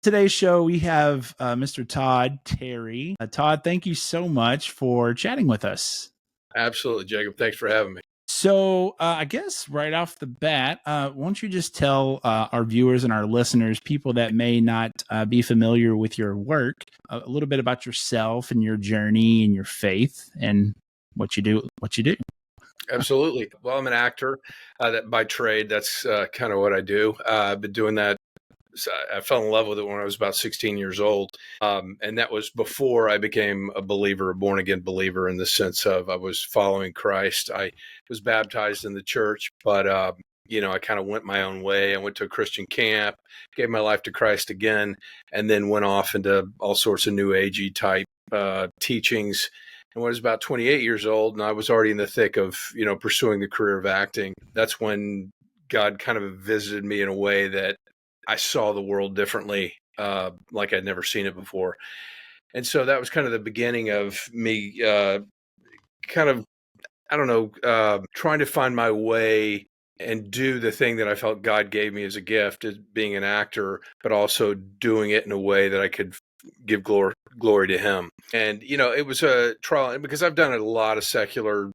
Today's show, we have Mr. Todd Terry. Todd, thank you so much for chatting with us. Absolutely, Jacob. Thanks for having me. So I guess right off the bat, why don't you just tell our viewers and our listeners, people that may not be familiar with your work, a little bit about yourself and your journey and your faith and what you do. Absolutely. Well, I'm an actor that by trade. That's kind of what I do. I've been doing that. I fell in love with it when I was about 16 years old. And that was before I became a believer, a born again believer, in the sense of I was following Christ. I was baptized in the church, but, I kind of went my own way. I went to a Christian camp, gave my life to Christ again, and then went off into all sorts of new agey type teachings. And when I was about 28 years old, and I was already in the thick of, pursuing the career of acting, that's when God kind of visited me in a way that I saw the world differently, like I'd never seen it before. And so that was kind of the beginning of me trying to find my way and do the thing that I felt God gave me as a gift, as being an actor, but also doing it in a way that I could give glory to Him. And, it was a trial because I've done a lot of secular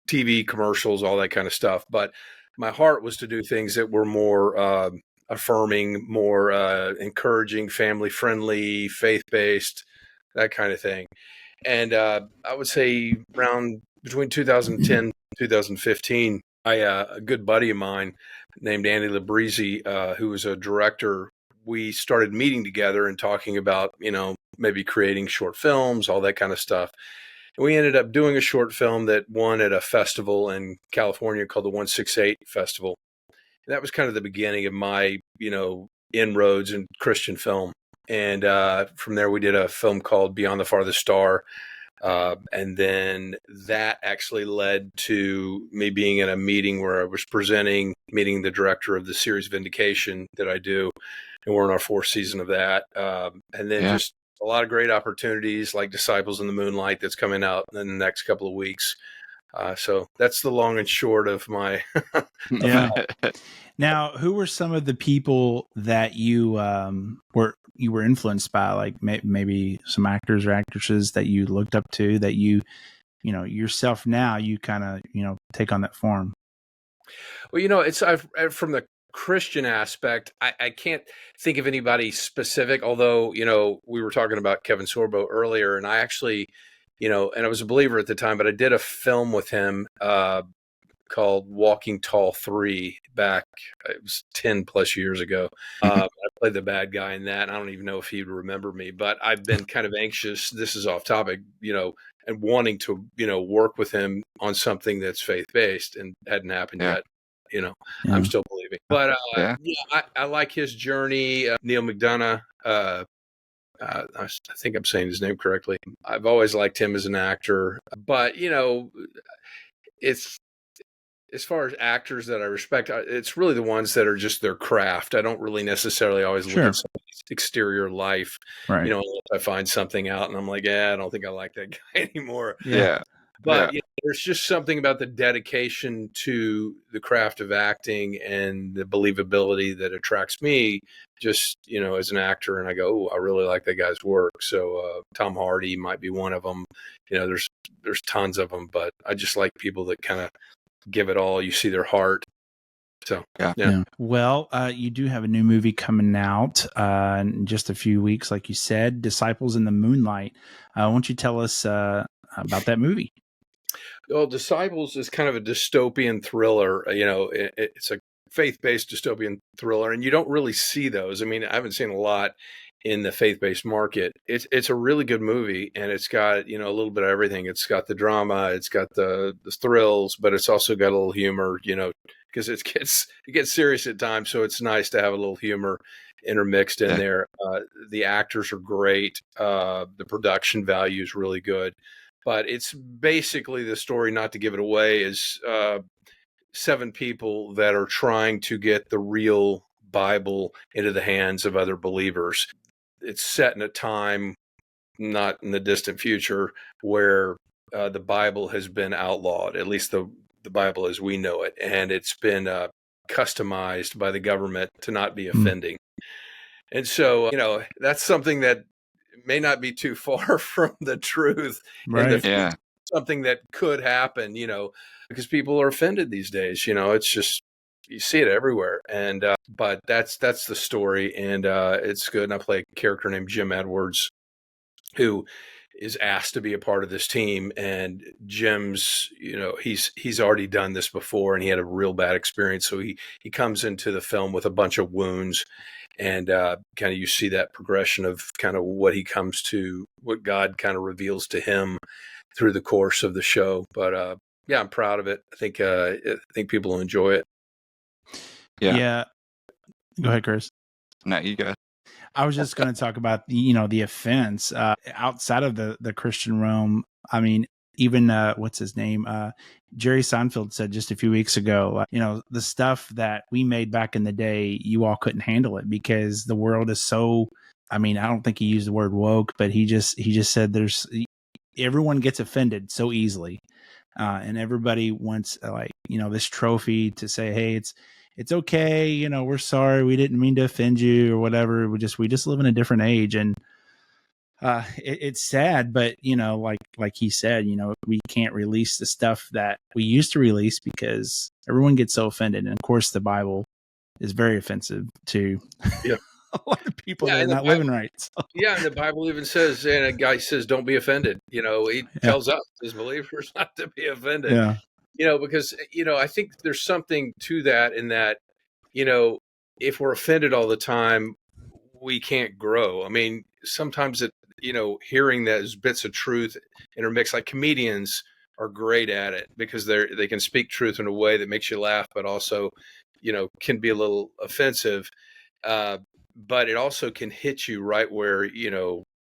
TV commercials, all that kind of stuff. But my heart was to do things that were more affirming, more encouraging, family-friendly, faith-based, that kind of thing. And I would say around between 2010 and 2015, a good buddy of mine named Andy Labrizzi, who was a director, we started meeting together and talking about, maybe creating short films, all that kind of stuff. And we ended up doing a short film that won at a festival in California called the 168 Festival. And that was kind of the beginning of my, inroads in Christian film. And from there, we did a film called Beyond the Farthest Star. And then that actually led to me being in a meeting where I was meeting the director of the series Vindication that I do. And we're in our fourth season of that. And then just a lot of great opportunities like Disciples in the Moonlight that's coming out in the next couple of weeks. So that's the long and short of my. Yeah. Now, who were some of the people that you were influenced by, like maybe some actors or actresses that you looked up to, that yourself now you kind of take on that form? Well, it's from the Christian aspect, I can't think of anybody specific, although, we were talking about Kevin Sorbo earlier, and I actually, and I was a believer at the time, but I did a film with him called Walking Tall 3 back, it was 10 plus years ago. I played the bad guy in that. I don't even know if he'd remember me, but I've been kind of anxious, this is off topic, and wanting to, work with him on something that's faith-based, and hadn't happened yet. I'm still believing. But I like his journey. Neil McDonough, I think I'm saying his name correctly. I've always liked him as an actor. But, it's as far as actors that I respect, it's really the ones that are just their craft. I don't really necessarily always look at somebody's exterior life, right. Unless I find something out and I'm like, I don't think I like that guy anymore. Yeah. But there's just something about the dedication to the craft of acting and the believability that attracts me just, as an actor. And I go, I really like that guy's work. So Tom Hardy might be one of them. There's tons of them, but I just like people that kind of give it all. You see their heart. So, yeah. Well, you do have a new movie coming out in just a few weeks, like you said, Disciples in the Moonlight. Why don't you tell us about that movie? Well, Disciples is kind of a dystopian thriller. It's a faith-based dystopian thriller, and you don't really see those. I mean, I haven't seen a lot in the faith-based market. It's a really good movie, and it's got, a little bit of everything. It's got the drama, it's got the thrills, but it's also got a little humor, because it gets serious at times. So it's nice to have a little humor intermixed in there. The actors are great. The production value is really good. But it's basically the story, not to give it away, is 7 people that are trying to get the real Bible into the hands of other believers. It's set in a time, not in the distant future, where the Bible has been outlawed, at least the Bible as we know it. And it's been customized by the government to not be offending. And so, that's something that may not be too far from the truth in the Right. future, something that could happen, because people are offended these days. It's just, you see it everywhere. And, but that's the story. And, it's good. And I play a character named Jim Edwards, who is asked to be a part of this team. And Jim's, he's already done this before, and he had a real bad experience. So he comes into the film with a bunch of wounds, and kind of you see that progression of kind of what he comes to, what God kind of reveals to him through the course of the show. But yeah, I'm proud of it. I think people will enjoy it. Yeah. Go ahead, Chris. No, you go. I was just going to talk about the offense outside of the Christian realm. I mean, even what's his name? Jerry Seinfeld said just a few weeks ago, the stuff that we made back in the day, you all couldn't handle it because the world is so. I mean, I don't think he used the word woke, but he just said everyone gets offended so easily, and everybody wants this trophy to say, hey, it's okay, we're sorry, we didn't mean to offend you or whatever. We just live in a different age, and it's sad, but like he said, we can't release the stuff that we used to release because everyone gets so offended. And of course, the Bible is very offensive to a lot of people that are not living right. So. Yeah, and the Bible even says, and a guy says, "Don't be offended." He tells us as believers not to be offended. Yeah. Because, I think there's something to that in that, if we're offended all the time, we can't grow. I mean, sometimes hearing those bits of truth intermixed, like comedians are great at it because they can speak truth in a way that makes you laugh, but also, can be a little offensive. But it also can hit you right where,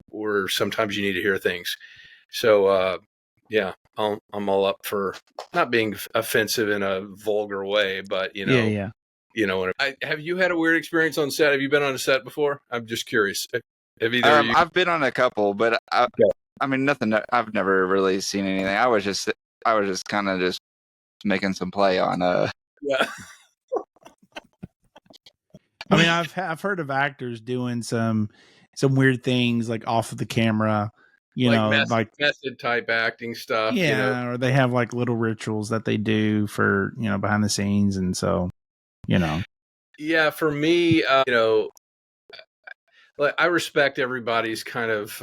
where sometimes you need to hear things. So, yeah, I'm all up for not being offensive in a vulgar way, but Yeah. Have you had a weird experience on set? Have you been on a set before? I'm just curious. Have either of you? I've been on a couple, but I mean, nothing. I've never really seen anything. I was just kind of just making some play on. Yeah. I mean, I've heard of actors doing some weird things like off of the camera. Like method type acting stuff. Yeah, or they have like little rituals that they do for behind the scenes, and so Yeah, for me, I respect everybody's kind of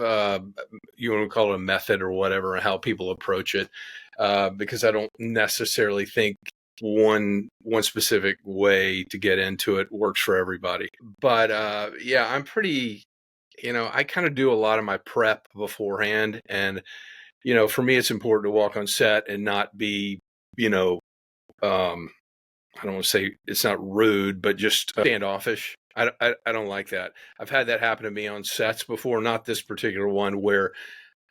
you want to call it a method or whatever, and how people approach it, because I don't necessarily think one specific way to get into it works for everybody. But yeah, I'm pretty. I kind of do a lot of my prep beforehand. And, for me, it's important to walk on set and not be, I don't want to say it's not rude, but just standoffish. I don't like that. I've had that happen to me on sets before, not this particular one, where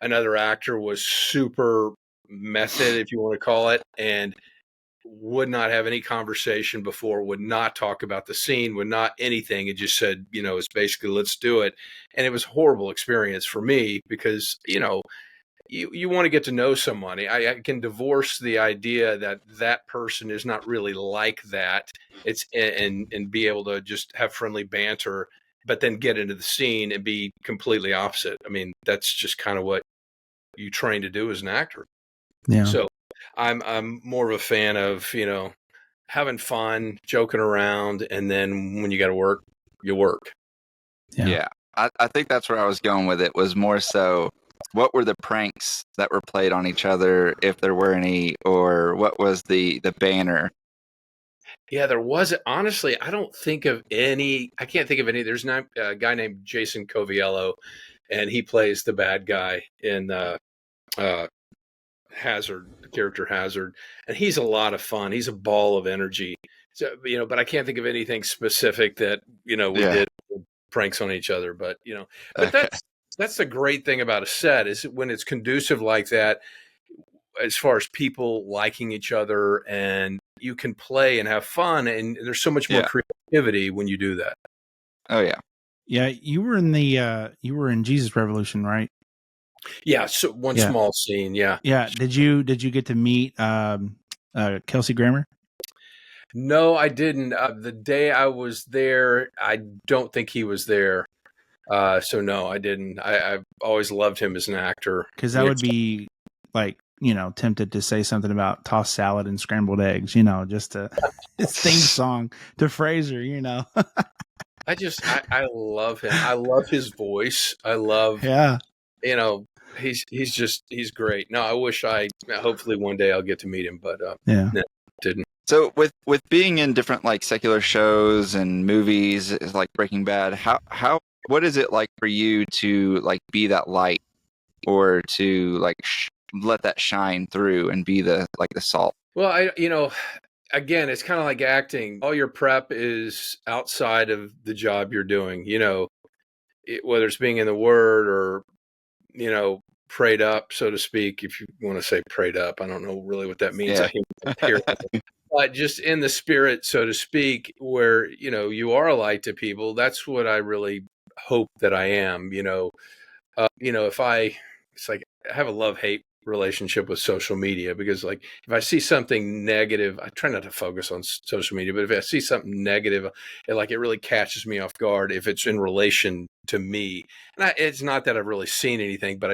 another actor was super method, if you want to call it, and would not have any conversation before, would not talk about the scene, would not anything. It just said, it's basically, let's do it. And it was a horrible experience for me because, you want to get to know somebody. I can divorce the idea that person is not really like that. It's and be able to just have friendly banter, but then get into the scene and be completely opposite. I mean, that's just kind of what you train to do as an actor. Yeah. So I'm more of a fan of, having fun, joking around, and then when you got to work, you work. Yeah. I think that's where I was going with it, was more so what were the pranks that were played on each other, if there were any, or what was the banner? Yeah, there was. Honestly, I can't think of any. There's a guy named Jason Coviello, and he plays the bad guy in Hazard, the character Hazard, and he's a lot of fun. He's a ball of energy. So, but I can't think of anything specific that we did pranks on each other. But but okay. That's the great thing about a set, is when it's conducive like that, as far as people liking each other, and you can play and have fun, and there's so much more creativity when you do that. Oh yeah. Yeah, you were in Jesus Revolution, right? Yeah, so one small scene, yeah. Yeah, did you get to meet Kelsey Grammer? No, I didn't. The day I was there, I don't think he was there. So no, I didn't. I've always loved him as an actor. Because that would be like, tempted to say something about tossed salad and scrambled eggs, just his theme song to Fraser, I love him. I love his voice. I love, Yeah. he's great. No, hopefully one day I'll get to meet him, but Yeah. no, didn't. So with being in different like secular shows and movies like Breaking Bad, what is it like for you to like be that light or to like let that shine through and be the salt? Well, again, it's kind of like acting. All your prep is outside of the job you're doing, whether it's being in the Word or, prayed up, so to speak, if you want to say prayed up. I don't know really what that means. Yeah. But just in the spirit, so to speak, where, you are a light to people. That's what I really hope that I am, it's like I have a love-hate relationship with social media, because like if I see something negative, I try not to focus on social media, but if I see something negative, it really catches me off guard if it's in relation to me. And it's not that I've really seen anything, but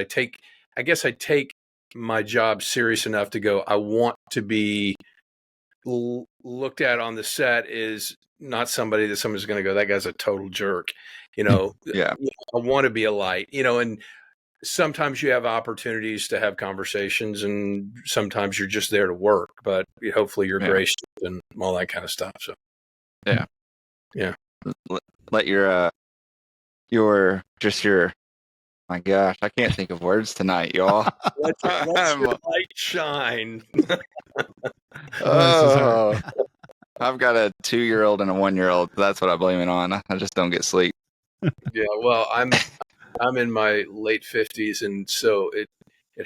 I guess I take my job serious enough to go, I want to be looked at on the set is not somebody that somebody's going to go, that guy's a total jerk. Yeah. I want to be a light, and sometimes you have opportunities to have conversations, and sometimes you're just there to work, but hopefully you're gracious and all that kind of stuff. So, yeah. Let my gosh, I can't think of words tonight, y'all. Let your light shine. Oh, I've got a 2-year-old and a 1-year-old. That's what I blame it on. I just don't get sleep. Yeah, well, I'm in my late 50s, and so it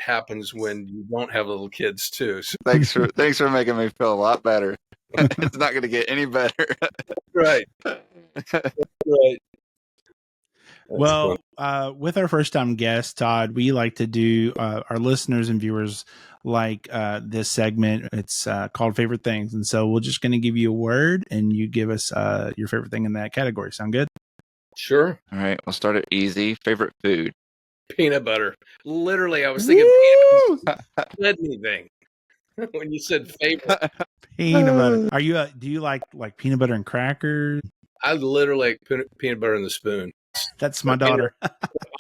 happens when you don't have little kids too. So. Thanks for making me feel a lot better. It's not going to get any better. Right. Right. Well, with our first time guest, Todd, we like to do our listeners and viewers like this segment. It's called Favorite Things. And so we're just going to give you a word and you give us your favorite thing in that category. Sound good? Sure. All right. We'll start it easy. Favorite food? Peanut butter. Literally, I was thinking peanut butter. Anything. When you said favorite. Peanut butter. Are you do you like peanut butter and crackers? I literally like peanut butter in the spoon. That's my daughter.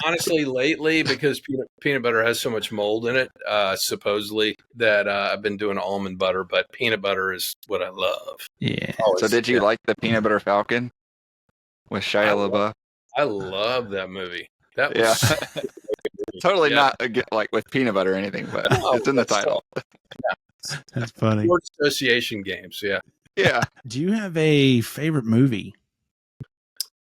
Honestly, lately, because peanut butter has so much mold in it, supposedly, that I've been doing almond butter, but peanut butter is what I love. Yeah. So did you like the Peanut Butter Falcon with Shia LaBeouf? I love that movie. That was totally not like with peanut butter or anything, but it's in the title. Yeah. That's funny. Word association games, yeah. Yeah. Do you have a favorite movie?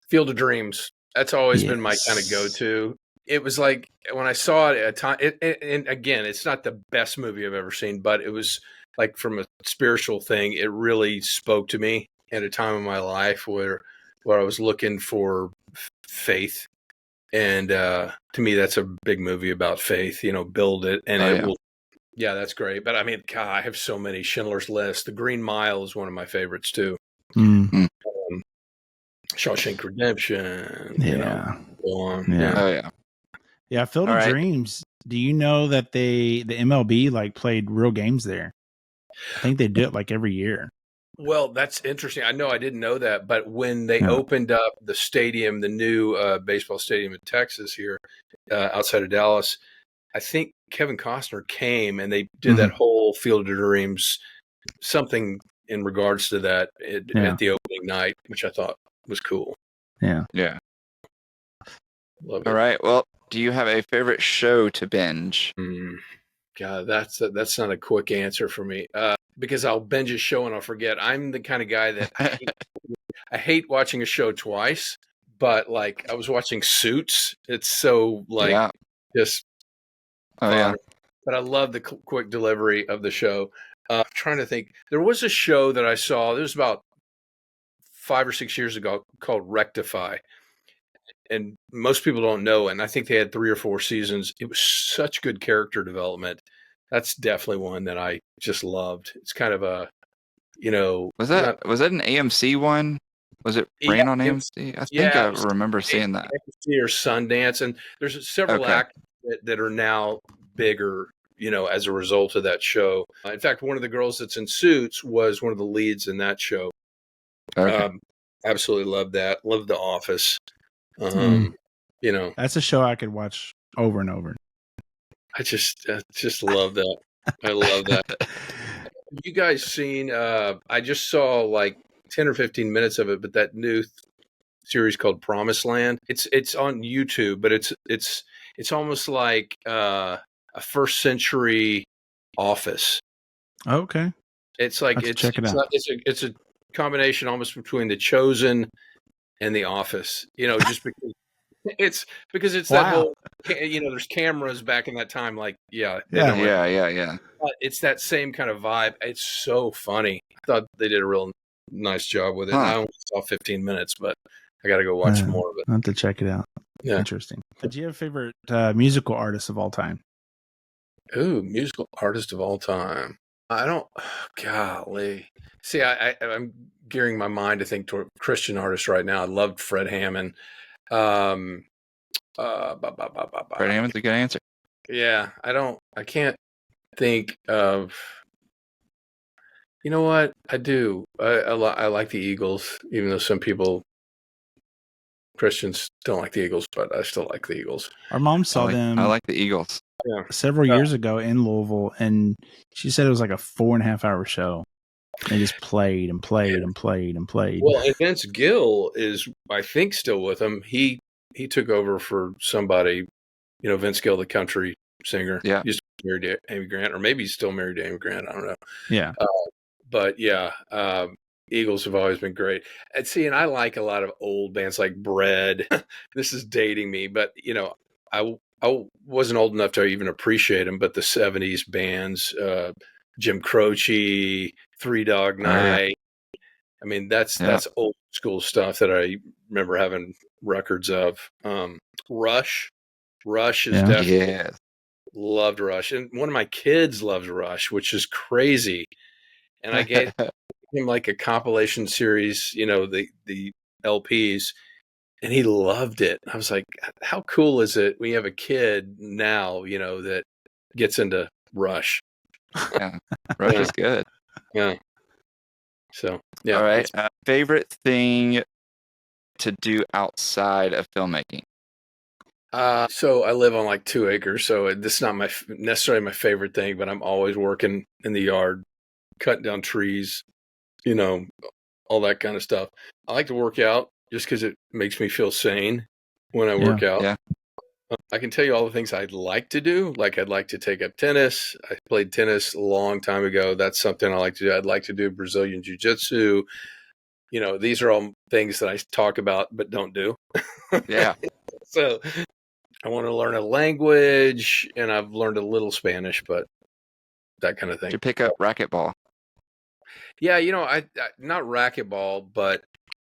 Field of Dreams. That's always been my kind of go-to. It was like when I saw it at a time, and again, it's not the best movie I've ever seen, but it was like from a spiritual thing, it really spoke to me at a time in my life where I was looking for faith. And to me, that's a big movie about faith, build it. And will. Yeah, that's great. But I mean, God, I have so many. Schindler's List. The Green Mile is one of my favorites too. Mm. Shawshank Redemption. Yeah. Go on. Yeah. Oh yeah. Yeah. Field of Dreams. Do you know that the MLB played real games there? I think they do it every year. Well, that's interesting. I didn't know that, but when they opened up the stadium, the new baseball stadium in Texas here, outside of Dallas, I think Kevin Costner came and they did that whole Field of Dreams, something in regards to that at the opening night, which I thought was cool. Yeah. Yeah. Love it. All right. Well, do you have a favorite show to binge? God, that's not a quick answer for me. Because I'll binge a show and I'll forget. I'm the kind of guy that I hate watching a show twice, but I was watching Suits. It's so just fun. Yeah. But I love the quick delivery of the show. I'm trying to think. There was a show that I saw. It was about 5 or 6 years ago called Rectify. And most people don't know. And I think they had 3 or 4 seasons. It was such good character development. That's definitely one that I just loved. It's kind of Was that an AMC one? Was it ran on AMC? I think I remember seeing that. AMC or Sundance, and there's several actors that are now bigger, as a result of that show. In fact, one of the girls that's in Suits was one of the leads in that show. Okay. Absolutely love that. Love The Office. That's a show I could watch over and over. I just love that. I love that. Have you guys seen? I just saw like 10 or 15 minutes of it, but that new series called Promised Land. It's on YouTube, but it's almost like a first century Office. Okay. It's like it's a combination almost between The Chosen and The Office. Just because it's that whole, there's cameras back in that time. Like, yeah. It's that same kind of vibe. It's so funny. I thought they did a real nice job with it. I only saw 15 minutes, but I got to go watch more of it. I have to check it out. Yeah. Interesting. Do you have a favorite musical artist of all time? Ooh, musical artist of all time. I don't. Golly. See, I'm gearing my mind to think toward Christian artists right now. I loved Fred Hammond. Fred Hammond's a good answer. Yeah, I can't think of. You know what? I do. I like the Eagles, even though some people, Christians, don't like the Eagles, but I still like the Eagles. Our mom saw them. I like the Eagles. Several years ago in Louisville, and she said it was like a 4.5 hour show. They just played and played and played and played. Well, and Vince Gill is, I think, still with them. He took over for somebody, Vince Gill, the country singer. Yeah. Used to be married to Amy Grant, or maybe he's still married to Amy Grant. I don't know. Yeah. But yeah, Eagles have always been great. And I like a lot of old bands like Bread. This is dating me, but I wasn't old enough to even appreciate them. But the '70s bands, Jim Croce, Three Dog Night. I mean, that's old school stuff that I remember having records of. Rush is definitely loved Rush, and one of my kids loves Rush, which is crazy. And I gave him like a compilation series, the LPs, and he loved it. I was like, how cool is it when you have a kid now, that gets into Rush? Yeah, Rush is good. Yeah. So, yeah. All right. Favorite thing to do outside of filmmaking? So I live on like 2 acres, so this is not necessarily my favorite thing, but I'm always working in the yard, cutting down trees, all that kind of stuff. I like to work out just because it makes me feel sane when I work out. Yeah. I can tell you all the things I'd like to do. Like I'd like to take up tennis. I played tennis a long time ago. That's something I like to do. I'd like to do Brazilian jiu-jitsu. These are all things that I talk about but don't do. Yeah. So I want to learn a language, and I've learned a little Spanish, but that kind of thing. You pick up racquetball. Yeah, I not racquetball, but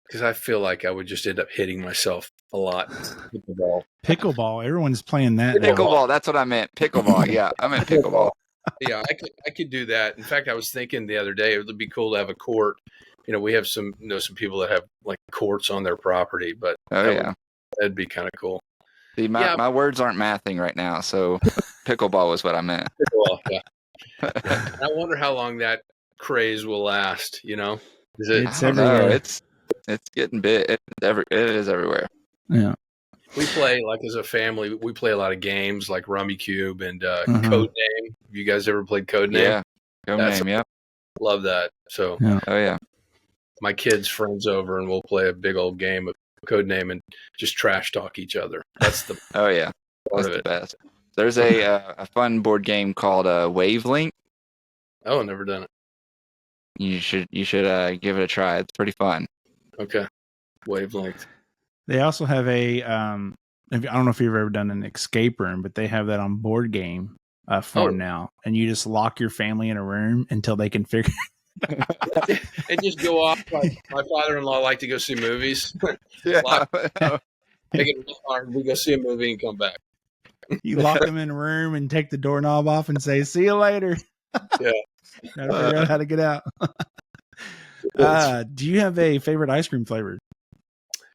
because I feel like I would just end up hitting myself a lot with the ball. Pickleball, everyone's playing that. Pickleball, that's what I meant. Pickleball, yeah, I meant pickleball. Yeah, I could do that. In fact, I was thinking the other day it would be cool to have a court. We have some people that have like courts on their property, but that'd be kind of cool. See, my words aren't mathing right now, so pickleball was what I meant. Pickleball, yeah. I wonder how long that craze will last. Is it? It's everywhere. It's getting big. It is everywhere. Yeah. We play as a family. We play a lot of games like Rummy Cube and Codename. Have you guys ever played Codename? Yeah, Codename. Yeah, love that. So, my kids' friends over and we'll play a big old game of Codename and just trash talk each other. That's the that's the best. There's a fun board game called Wavelength. Oh, never done it. You should give it a try. It's pretty fun. Okay, Wavelength. They also have I don't know if you've ever done an escape room, but they have that on board game form now, and you just lock your family in a room until they can figure. And just go off. Like my father-in-law liked to go see movies. Yeah, make it real hard. We go see a movie and come back. You lock them in a room and take the doorknob off and say, "See you later." Yeah. Gotta figure out how to get out. Do you have a favorite ice cream flavor?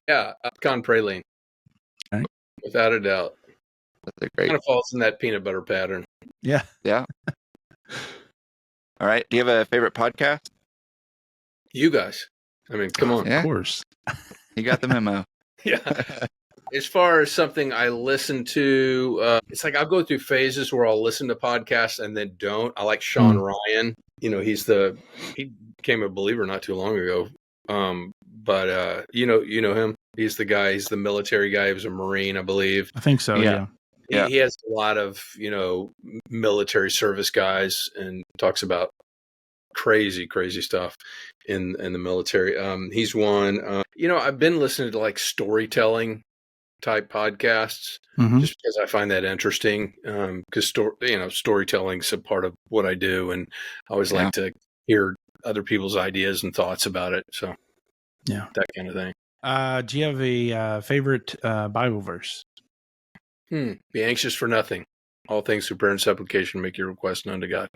Yeah, pecan praline. Okay. Without a doubt. That's a great. Kind of falls in that peanut butter pattern. Yeah. Yeah. All right. Do you have a favorite podcast? You guys. I mean, come on. Yeah. Of course. You got the memo. Yeah. As far as something I listen to, it's like I'll go through phases where I'll listen to podcasts and then don't. I like Sean Ryan. You know, he became a believer not too long ago. But you know him. He's the guy. He's the military guy. He was a Marine, I believe. I think so. Yeah. He has a lot of, military service guys and talks about crazy stuff in the military. He's one. I've been listening to like storytelling type podcasts just because I find that interesting. Because storytelling's a part of what I do, and I always like to hear other people's ideas and thoughts about it. So, that kind of thing. Do you have a favorite Bible verse? Be anxious for nothing. All things through prayer and supplication, make your request known to God.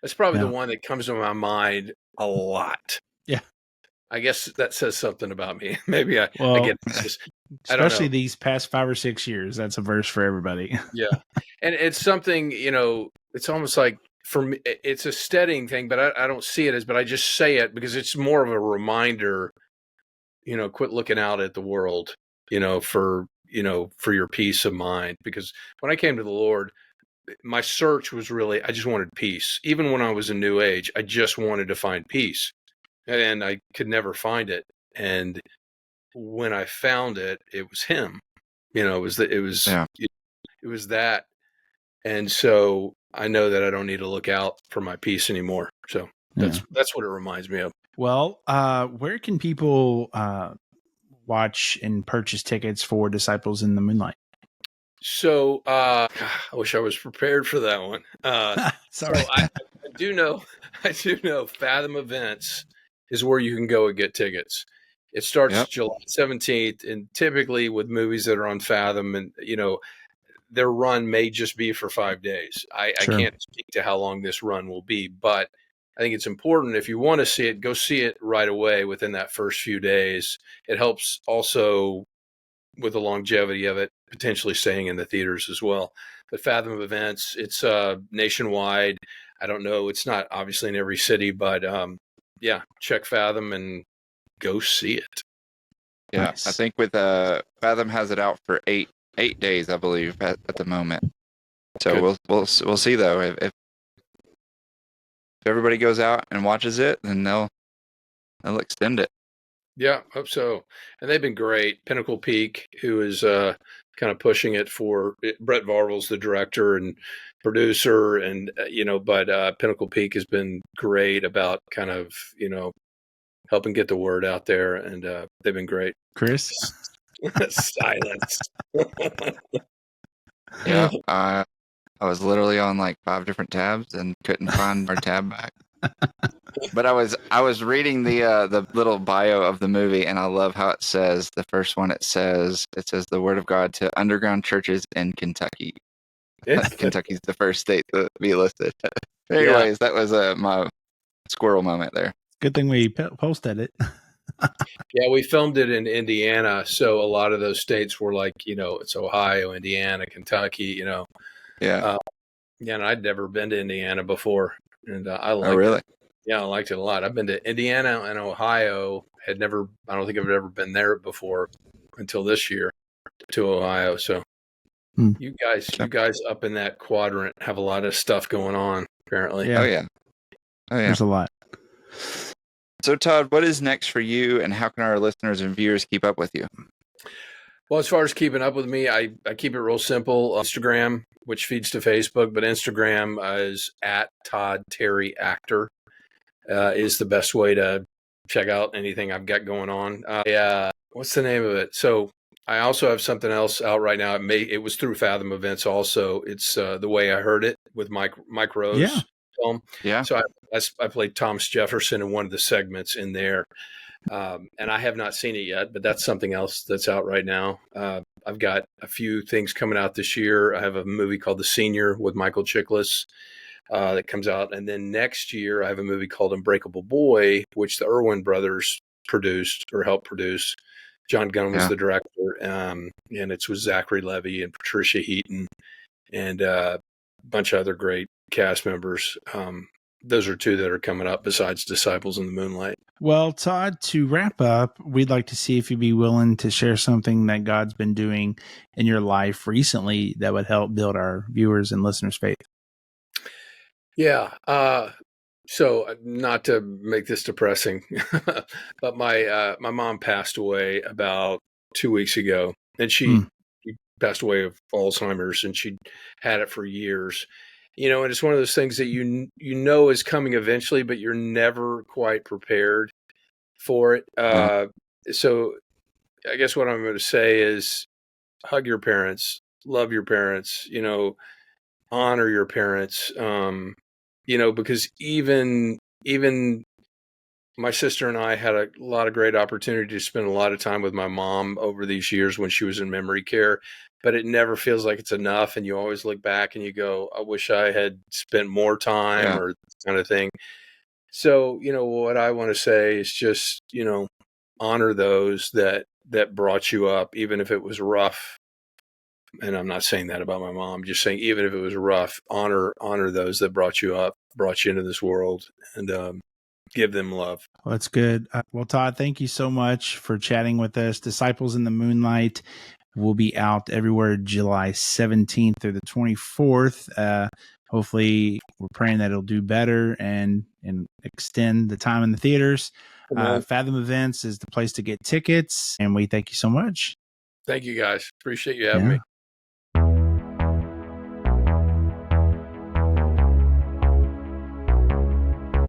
That's probably the one that comes to my mind a lot. Yeah. I guess that says something about me. Maybe I get this. Especially these past 5 or 6 years. That's a verse for everybody. Yeah. And it's something, it's almost like for me, it's a steadying thing, but I don't see it as, but I just say it because it's more of a reminder, quit looking out at the world, for your peace of mind. Because when I came to the Lord, my search was really, I just wanted peace. Even when I was in New Age, I just wanted to find peace, and I could never find it. And when I found it, it was Him. It was that. And so I know that I don't need to look out for my peace anymore. So that's what it reminds me of. Well, where can people watch and purchase tickets for Disciples in the Moonlight? So I wish I was prepared for that one. Sorry. So I do know Fathom Events is where you can go and get tickets. It starts July 17th, and typically with movies that are on Fathom, and their run may just be for 5 days. I can't speak to how long this run will be, but I think it's important, if you want to see it, go see it right away within that first few days. It helps also with the longevity of it, potentially staying in the theaters as well. But Fathom Events, it's nationwide. I don't know. It's not obviously in every city, but check Fathom and go see it. Yeah, Nice. I think with Fathom has it out for eight days, I believe, at the moment. So we'll see though. If everybody goes out and watches it, then they'll extend it. Yeah, hope so. And they've been great. Pinnacle Peak, who is kind of pushing it for Brett Varvel's the director and producer, and but Pinnacle Peak has been great about kind of helping get the word out there, and they've been great. Chris, silence. Yeah, I was literally on like 5 different tabs and couldn't find our tab back. But I was reading the little bio of the movie, and I love how it says, the first one, it says the word of God to underground churches in Kentucky. Kentucky's the first state to be listed. Anyways, that was my squirrel moment there. good thing we posted it. Yeah, we filmed it in Indiana, so a lot of those states were like, it's Ohio, Indiana, Kentucky, Yeah. And I'd never been to Indiana before, and I liked Oh, really? it. Yeah, I liked it a lot. I've been to Indiana and Ohio. I don't think I've ever been there before until this year to Ohio. So you guys up in that quadrant have a lot of stuff going on, apparently. Yeah. Oh, yeah. There's a lot. So, Todd, what is next for you, and how can our listeners and viewers keep up with you? Well, as far as keeping up with me, I keep it real simple. Instagram, which feeds to Facebook, but Instagram is at Todd Terry Actor, is the best way to check out anything I've got going on. What's the name of it? So I also have something else out right now. It was through Fathom Events also. It's The Way I Heard It with Mike Rowe's film. Yeah. So I played Thomas Jefferson in one of the segments in there. And I have not seen it yet, but that's something else that's out right now. I've got a few things coming out this year. I have a movie called The Senior with Michael Chiklis. that comes out. And then next year, I have a movie called Unbreakable Boy, which the Irwin brothers produced or helped produce. John Gunn was the director, and it's with Zachary Levi and Patricia Heaton and a bunch of other great cast members. Those are two that are coming up besides Disciples in the Moonlight. Well, Todd, to wrap up, we'd like to see if you'd be willing to share something that God's been doing in your life recently that would help build our viewers and listeners' faith. Yeah. So not to make this depressing, but my mom passed away about 2 weeks ago, and she passed away of Alzheimer's, and she had it for years. And it's one of those things that you know is coming eventually, but you're never quite prepared for it. So I guess what I'm going to say is hug your parents, love your parents, honor your parents, because even my sister and I had a lot of great opportunity to spend a lot of time with my mom over these years when she was in memory care, but it never feels like it's enough. And you always look back and you go, I wish I had spent more time or kind of thing. So, what I want to say is just, honor those that brought you up, even if it was rough. And I'm not saying that about my mom, just saying, even if it was rough, honor those that brought you up, brought you into this world, and give them love. Well, that's good. Well, Todd, thank you so much for chatting with us. Disciples in the Moonlight will be out everywhere July 17th through the 24th. Hopefully, we're praying that it'll do better and extend the time in the theaters. Fathom Events is the place to get tickets, and we thank you so much. Thank you, guys. Appreciate you having me.